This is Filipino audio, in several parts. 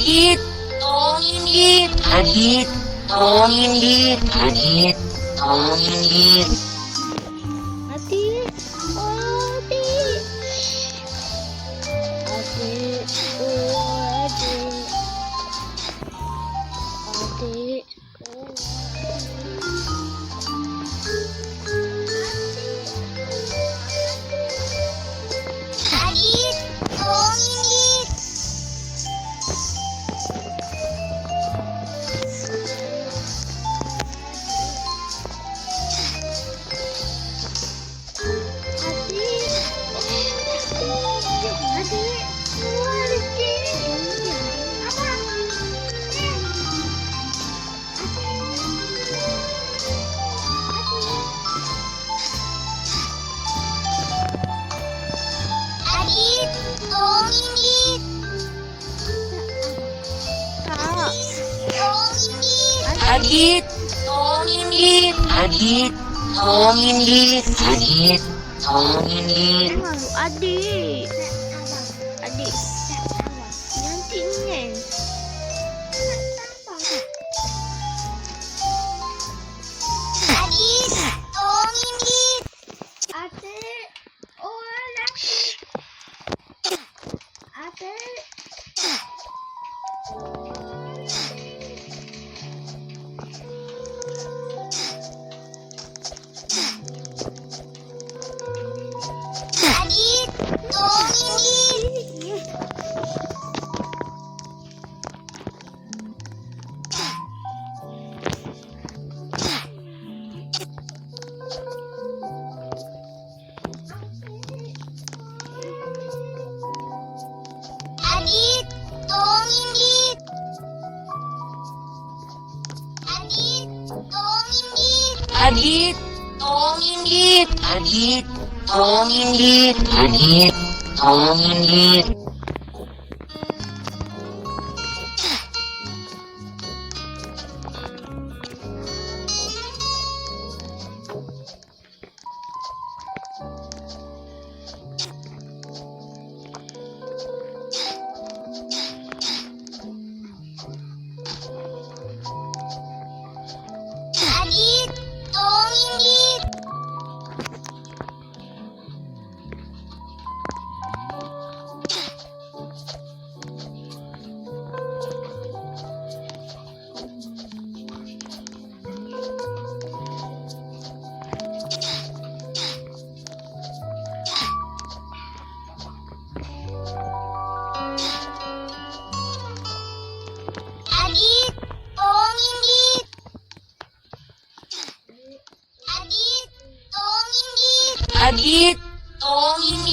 Adit, tolongin Dit. Adit, tolongin Dit. Adit, tolongin Dit. Adik, oh adik. Adik, oh adik. Adik, oh Adit, tolongin Dit. Adit, tolongin Dit. Adit, tolongin Dit. Adit, tolongin Dit. Adit, tolongin Dit. Adik. Adik. Cantiknya. Adit, tolongin Dit. Adik. Oh laki. Adik. Adit, tolongin Dit. Adit, tolongin Dit. Adit, tolongin Dit. Adit, tolongin Dit. Adit, tolongin Dit. Adit, tolongin Dit. Adit, tolongin Dit. Adit, tolongin Dit. Adit, tolongin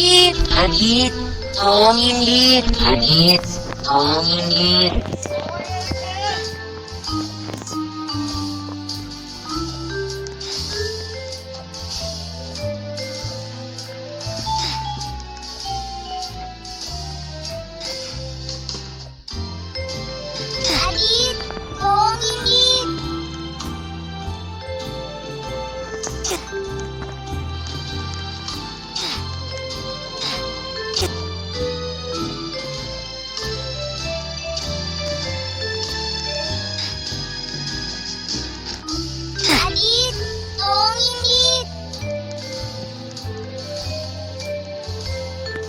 Dit. Adit, tolongin Dit. Adit, tolongin Dit. Adit, tolongin Dit. Adit, tolongin Dit.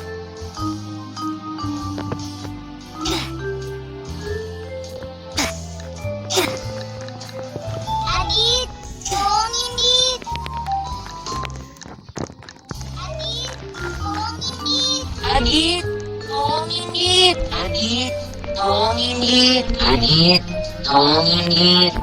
Adit, tolongin Dit. Adit, tolongin Dit. Adit, tolongin Dit. Adit, tolongin Dit. Adit, tolongin Dit.